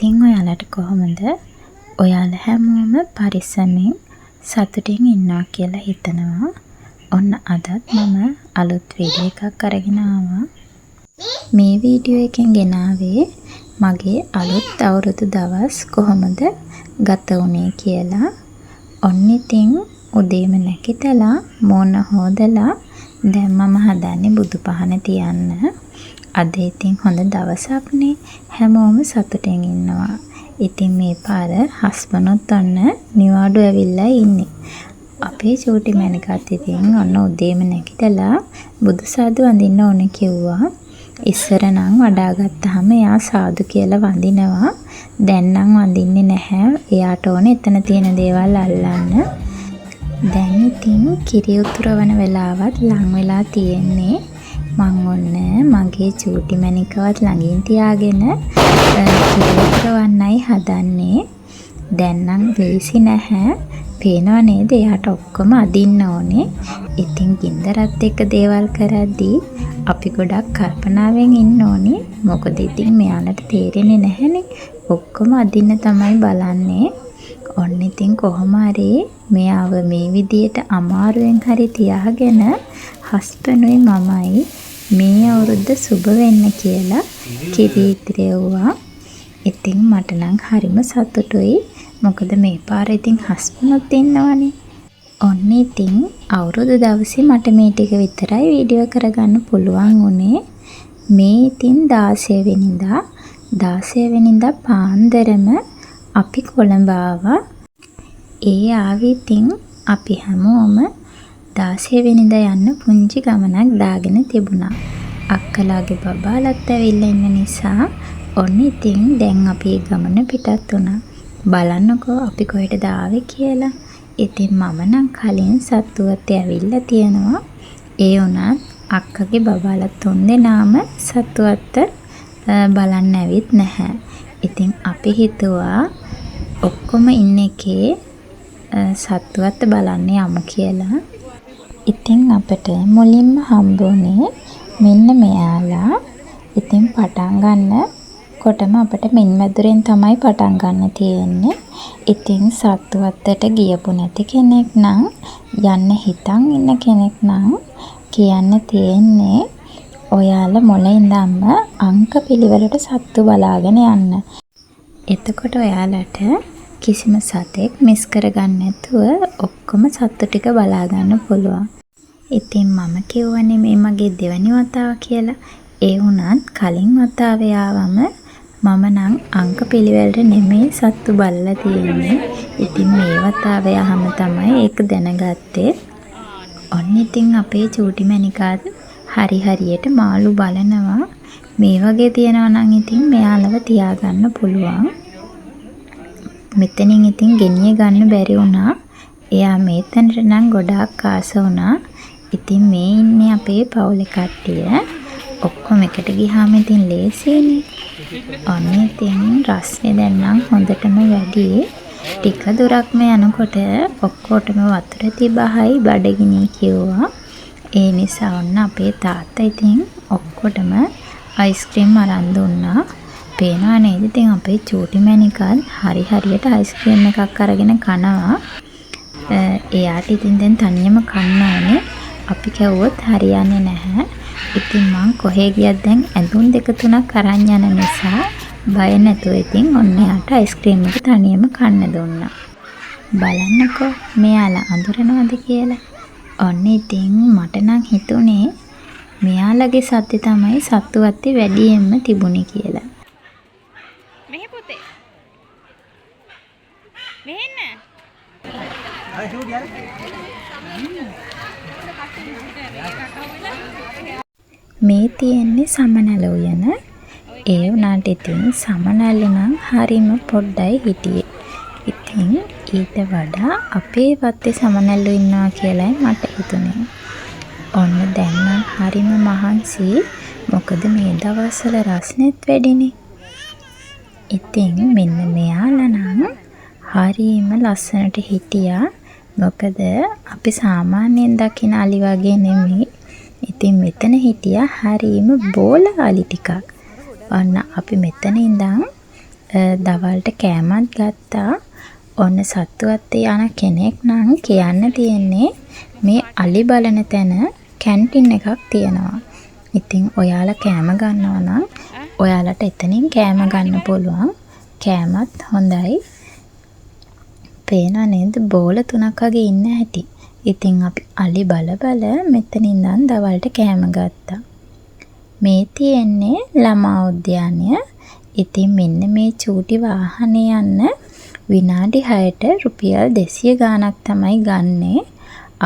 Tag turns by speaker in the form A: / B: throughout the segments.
A: ඉතින් ඔයාලට කොහොමද? ඔයාලා හැමෝම පරිස්සමෙන් සතුටින් ඉන්නවා කියලා හිතනවා. ඔන්න අදත් මම අලුත් වීඩියෝ එකක් අරගෙන ආවා. මේ වීඩියෝ එකෙන් ගෙනාවේ මගේ අලුත් අවුරුදු දවස් කොහොමද ගත වුනේ කියලා. ඔන්න ඉතින් උදේම නැගිටලා මොන හොදලා දැන් මම හදන්නේ බුදු පහන තියන්න. අද ඉතින් හොඳ දවසක්නේ. හැමෝම සතුටින් ඉන්නවා. ඉතින් මේ පාර හස්බන්ඩ්ත් ඔන්න නිවාඩු ඇවිල්ලා ඉන්නේ. අපේ චූටි මැනිකත් ඉතින් ඔන්න උදේම නැගිටලා බුදු සාදු වඳින්න ඕනේ කිව්වා. ඉස්සර නම් වඩා ගත්තාම එයා සාදු කියලා වඳිනවා. දැන් නම් වඳින්නේ නැහැ. එයාට ඕනේ එතන තියෙන දේවල් අල්ලන්න. දැන් ඉතින් කිරි උතුරවන වෙලාවත් ලං වෙලා තියෙන්නේ. මං ඔන්න මගේ චූටි මැනිකවත් ළඟින් තියාගෙන කිරි උතුරවන්නයි හදන්නේ. දැන් නම් ලේසි නැහැ. පේනව නේද? එයාට ඔක්කොම අදින්න ඕනේ. ඉතින් ගින්දරත් එක්ක දේවල් කරද්දී අපි ගොඩක් කල්පනාවෙන් ඉන්න ඕනේ. මොකද ඉතින් මෙයාලට තේරෙන්නේ නැහැනේ. ඔක්කොම අදින්න තමයි බලන්නේ. ඔන්න ඉතින් කොහොම හරි මෙයාව මේ විදියට අමාරුවෙන් හරි තියාගෙන හස්බන්ඩ්ුයි මමයි මේ අවුරුද්ද සුබ වෙන්න කියලා කිරි ඉතිරෙව්වා. ඉතින් මට නම් හරිම සතුටුයි. මොකද මේ පාර ඉතින් හස්බන්ඩ්ුත් ඉන්නවනේ. ඔන්න ඉතින් අවුරුදු දවසේ මට මේ ටික විතරයි වීඩියෝ කරගන්න පුළුවන් වුණේ. මේ ඉතින් 16 වෙනිදා පාන්දරම අපි කොළඹ ආවා. ඒ ආවේ ඉතින් අපි හැමෝම 16 වෙනිදා යන්න පුංචි ගමනක් දාගෙන තිබුණා. අක්කලාගේ බබාලත් ඇවිල්ලා ඉන්න නිසා ඔන්න ඉතින් දැන් අපි ගමන පිටත් වුණා. බලන්නකෝ අපි කොහෙටද ආවේ කියලා. ඉතින් මම නම් කලින් සත්තුවත් ඇවිල්ලා තියෙනවා. ඒ වුණත් අක්කගේ බබාලා තුන්දෙනාම සත්තුවත් බලන්න ඇවිත් නැහැ. ඉතින් අපි හිතුවා ඔක්කොම ඉන්න එකේ සත්තුවත් බලන්න යමු කියලා. ඉතින් අපිට මුලින්ම හම්බුනේ මෙන්න මෙයාලා. ඉතින් පටන් ගන්න කොටම අපිට මෙන්මැදුරෙන් තමයි පටන් ගන්න තියෙන්නේ. ඉතින් සත්තුවත්තට ගියපු නැති කෙනෙක් නම් යන්න හිතන් ඉන්න කෙනෙක් නම් කියන්න තියෙන්නේ ඔයාලා මොළේ ඉඳන්ම අංක පිළිවෙලට සත්තු බලාගෙන යන්න. එතකොට ඔයාලට කිසිම සතෙක් මිස් කරගන්න නැතුව ඔක්කොම සත්තු ටික බලා ගන්න පුළුවන්. ඉතින් මම කියවනේ මේ මගේ දෙවැනි වතාව කියලා. ඒ වුණත් කලින් වතාවේ ආවම මම නම් අංක පිළිවෙලට නෙමෙයි සත්තු බලලා තියෙන්නේ. ඉතින් මේ වතාවේ ආවම තමයි ඒක දැනගත්තේ. ඔන්න ඉතින් අපේ චූටි මැනිකාත් හරියට මාළු බලනවා. මේ වගේ තියනවා නම් ඉතින් මෙයාලව තියාගන්න පුළුවන්. මෙතනින් ඉතින් ගෙනිය ගන්න බැරි වුණා. එයා මේතනට නම් ගොඩාක් ආස වුණා. ඉතින් මේ ඉන්නේ අපේ පවුලේ කට්ටිය. ඔක්කොම එකට ගියාම ඉතින් ලේසියිනේ. ඔන්න ඉතින් රස්නේ දැන් නම් හොඳටම වැඩි. ටික දුරක්ම යනකොට ඔක්කොටම වතුර තිබහයි බඩගිනි කිව්වා. ඒ නිසා ඔන්න අපේ තාත්තා ඉතින් ඔක්කොටම අයිස්ක්‍රීම් අරන් දුන්නා. පේනවා නේද? ඉතින් අපේ චූටි මැනිකත් හරියට අයිස්ක්‍රීම් එකක් අරගෙන කනවා. එයාට ඉතින් දැන් තනියම කන්න ඕනේ. අපි කැවුවොත් හරියන්නේ නැහැ. ඉතින් මං කොහේ ගියත් දැන් ඇඳුම් 2-3ක් අරන් යන නිසා බය නැතුව ඉතින් ඔන්න එයාට අයිස්ක්‍රීම් එක තනියම කන්න දුන්නා. බලන්නකෝ මෙයාලා අඳුරනවද කියලා. ඔන්න ඉතින් මට නම් හිතුනේ මෙයාලගේ සත්‍ය තමයි සත්තුවත්තේ වැඩියෙන්ම තිබුණේ කියලා.
B: මෙහෙ පුතේ. මෙහෙන්න.
A: මේ තියෙන්නේ සමනල උයන. ඒ වුණාට ඉතින් සමනල නම් හරිම පොඩ්ඩයි හිටියේ. ඉතින් ඊට වඩා අපේ වත්තේ සමනල්ලු ඉන්නවා කියලායි මට හිතුනේ. ඔන්න දැන් නම් හරිම මහන්සි. මොකද මේ දවස්වල රස්නෙත් වැඩිනේ. ඉතින් මෙන්න මෙයාලා නම් හරිම ලස්සනට හිටියා. මොකද අපි සාමාන්‍යයෙන් දකින අලි වගේ නෙමෙයි. ඉතින් මෙතන හිටියා හරිම බෝල අලි ටිකක්. ඔන්න අපි මෙතන ඉඳන් දවල්ට කෑමත් ගත්තා. ඔන්න සත්තු අත්තේ යන කෙනෙක් නම් කියන්න තියෙන්නේ මේ අලි බලන තැන කැන්ටින් එකක් තියෙනවා. ඉතින් ඔයාලා කෑම ගන්නවා නම් ඔයාලට එතනින් කෑම ගන්න පුළුවන්. කෑමත් හොඳයි. පේනවා නේද බෝල 3ක් වගේ ඉන්න හැටි. ඉතින් අපි අලි බල මෙතන ඉඳන් දවල්ට කෑම ගත්තා. මේ තියෙන්නේ ළමා උද්‍යානය. ඉතින් මෙන්න මේ චූටි වාහනේ යන්න විනාඩි 6ට රුපියල් 200 ගාණක් තමයි ගන්නෙ.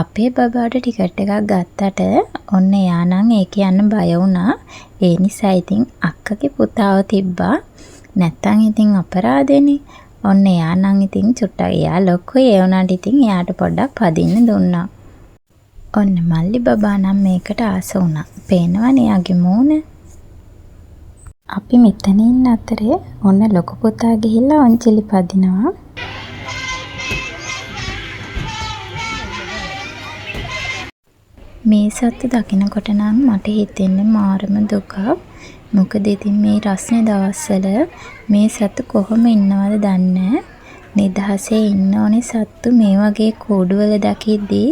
A: අපේ බබාට ටිකට් එකක් ගත්තට ඔන්න එයා නම් ඒක යන්න බය වුණා. ඒ නිසා ඉතින් අක්කගේ පුතාව තිබ්බා. නැත්තම් ඉතින් අපරාධෙනේ. ඔන්න එයා නම් ඉතින් චුට්ටක් එයා ලොකුයි ඒ වුණාට ඉතින් එයාට පොඩ්ඩක් පදින්න දුන්නා. ඔන්න මල්ලි බබා නම් මේකට ආස වුණා. පේනවනේ එයාගේ මූණ. අපි මෙතන ඉන්න අතරේ ඔන්න ලොකු පුතා ගිහිල්ලා ඔන්චිලි පදිනවා. මේ සත්තු දකිනකොට නම් මට හිතෙන්නේ මාරම දුකක්. මොකද ඉතින් මේ රස්නේ දවස්වල මේ සත්තු කොහොම ඉන්නවද දන්නේ. නිදහසේ ඉන්න ඕනේ සත්තු මේ වගේ කූඩුවල දකිද්දී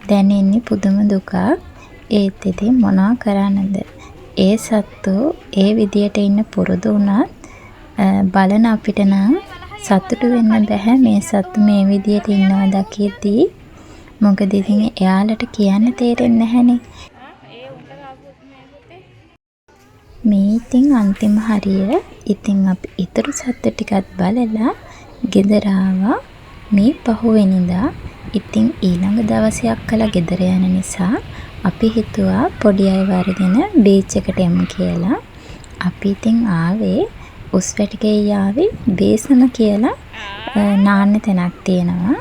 A: දැනෙන්නේ පුදුම දුකක්. ඒත් ඉතින් මොනවා කරන්නද? ඒ සත්තු ඒ විදියට ඉන්න පුරුදු වුණත් බලන අපිට නම් සතුටු වෙන්න බෑ මේ සත්තු මේ විදියට ඉන්නවා දකිද්දී. මොකද ඉතින් එයාලට කියන්න තේරෙන්නේ නැහනේ. මේ ඉතින් අන්තිම හරිය. ඉතින් අපි ඊතර සත්තු ටිකත් බලලා ගෙදර ආවා. මේ පහුවෙනිදා ඉතින් ඊළඟ දවසේ අක්කලා ගෙදර යන නිසා අපි හිතුවා පොඩි අය වරගෙන බීච් එකට යමු කියලා. අපි ඉතින් ආවේ උස්වැටිගේ යාවේ බේසම කියලා නාන්න තැනක් තියෙනවා.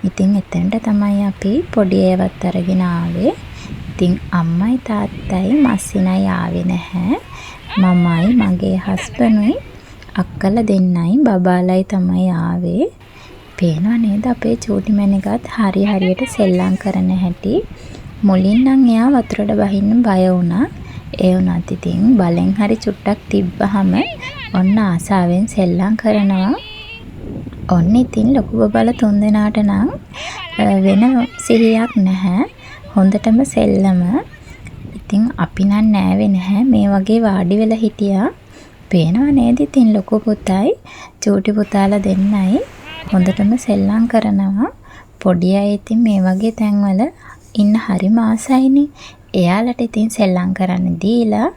A: ඉතින් එතනට තමයි අපි පොඩි අයවත් අරගෙන ආවේ. ඉතින් අම්මයි තාත්තයි මස්සිනයි ආවේ නැහැ. මමයි මගේ හස්බන්ඩ්ුයි අක්කලා දෙන්නයි බබාලයි තමයි ආවේ. පේනවා නේද අපේ චූටි මැනිකත් හරියට සෙල්ලම් කරන හැටි. මුලින් නම් එයා වතුරට බහින්න බය වුණා. ඒ වුණත් ඉතින් බලෙන් හරි චුට්ටක් තිබ්බහම ඔන්න ආසාවෙන් සෙල්ලම් කරනවා. ඔන්න ඉතින් ලොකු බබාලා 3 දෙනාට නම් වෙන සිහියක් නැහැ. හොඳටම සෙල්ලම. ඉතින් අපි නම් නෑවේ නැහැ. මේ වගේ වාඩි වෙලා හිටියා. පේනව නේද ඉතින් ලොකු පුතයි චූටි පුතාලා දෙන්නයි හොඳටම සෙල්ලම් කරනවා. පොඩි අය ඉතින් මේ වගේ තැන්වල ඉන්න හරිම ආසයිනේ. එයාලට ඉතින් සෙල්ලම් කරන්න දීලා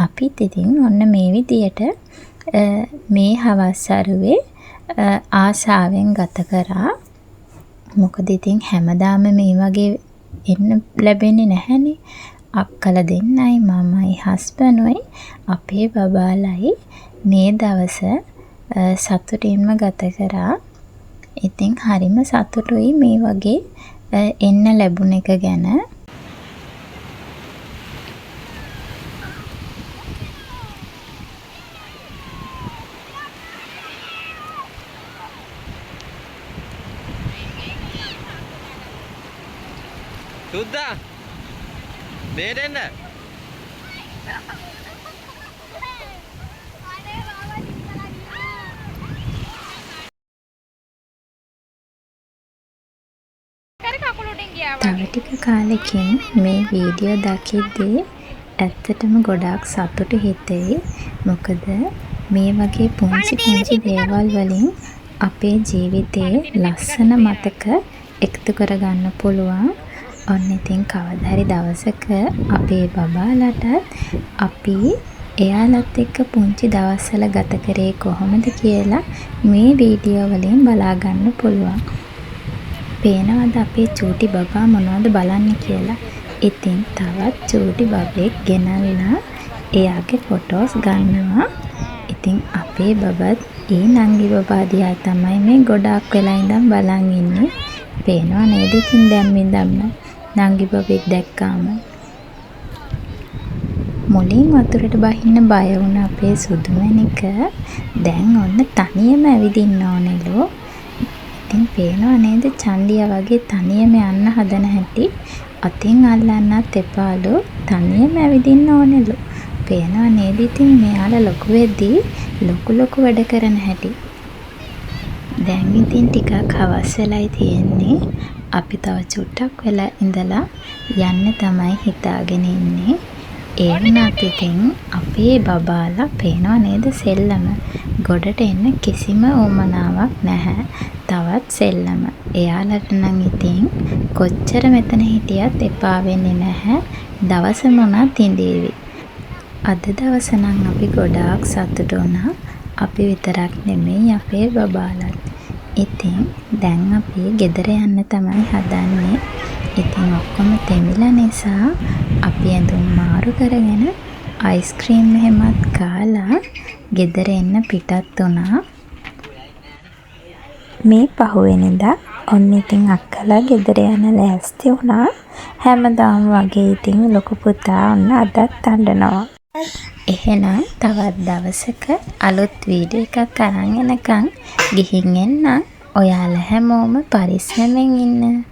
A: අපිත් ඉතින් ඔන්න මේ විදියට මේ හවස් අරුවේ ආසාවෙන් ගත කරා. මොකද ඉතින් හැමදාම මේ වගේ එන්න ලැබෙන්නේ නැහැනේ. අක්කලා දෙන්නයි මමයි හස්බන්ඩ්ුයි අපේ බබාලයි මේ දවස සතුටින්ම ගත කරා. ඉතින් හරිම සතුටුයි මේ වගේ එන්න ලැබුණ එක ගැන.
C: සුද්දා මේ දෙන්න
A: තව ටික කාලෙකින් මේ වීඩියෝ දකිද්දී ඇත්තටම ගොඩාක් සතුටු හිතෙයි. මොකද මේ වගේ පුංචි දේවල් වලින් අපේ ජීවිතේ ලස්සන මතක එකතු කරගන්න පුළුවන්. ඔන්න ඉතින් කවදා හරි දවසක අපේ බබාලටත් අපි එයාලත් එක්ක පුංචි දවස්වල ගත කරේ කොහොමද කියලා මේ වීඩියෝ වලින් බලා ගන්න පුළුවන්. පේනවද අපේ චූටි බබා මොනවද බලන්නේ කියලා? ඉතින් තවත් චූටි බබෙක් ගෙනල්ලා එයාගේ ෆොටෝස් ගන්නවා. ඉතින් අපේ බබත් ඒ නංගි බබා දිහා තමයි මේ ගොඩාක් වෙලා ඉඳන් බලන් ඉන්නේ. පේනව නේද ඉතින් දැම්මින්දම්ම නංගි බබෙක් දැක්කාම. මුලින් වතුරට බහින්න බය වුණ අපේ සුදු මැණික දැන් ඔන්න තනියම ඇවිදින්න ඕනෙලු. ඉතින් පේනව නේද චන්ඩියා වගේ තනියම යන්න හදන හැටි. අතින් අල්ලන්නත් එපාලු. තනියම ඇවිදින්න ඕනෙලු. පේනව නේද ඉතින් මෙයාලා ලොකු වෙද්දී ලොකු වැඩ කරන හැටි. දැන් ඉතින් ටිකක් හවස් වෙලයි තියෙන්නේ. අපි තව චුට්ටක් වෙලා ඉඳලා යන්න තමයි හිතාගෙන ඉන්නේ. ඒ වුණත් ඉතින් අපේ බබාලා පේනව නේද සෙල්ලම. ගොඩට එන්න කිසිම උවමනාවක් නැහැ. තවත් සෙල්ලම. එයාලට නම් ඉතින් කොච්චර මෙතන හිටියත් එපා වෙන්නේ නැහැ. දවස මොනත් ඉඳීවි. අද දවස නම් අපි ගොඩාක් සතුටු වුණා. අපි විතරක් නෙමෙයි අපේ බබාලත්. ඉතින් දැන් අපි ගෙදර යන්න තමයි හදන්නේ. ඉතින් ඔක්කොම තෙමිලා නිසා අපි ඇඳුම් මාරු කරගෙන අයිස්ක්‍රීම් එහෙමත් කාලා ගෙදර එන්න පිටත් වුණා. මේ පහුවෙනිදා ඔන්න ඉතින් අක්කලා ගෙදර යන ලෑස්ති වුණා. හැමදාම වගේ ඉතින් ලොකු පුතා ඔන්න අදත් අඬනවා. එහෙනම් තවත් දවසක අලුත් වීඩියෝ එකක් අරන් එනකන් ගිහින් එන්න. ඔයාලා හැමෝම පරිස්සමෙන් ඉන්න.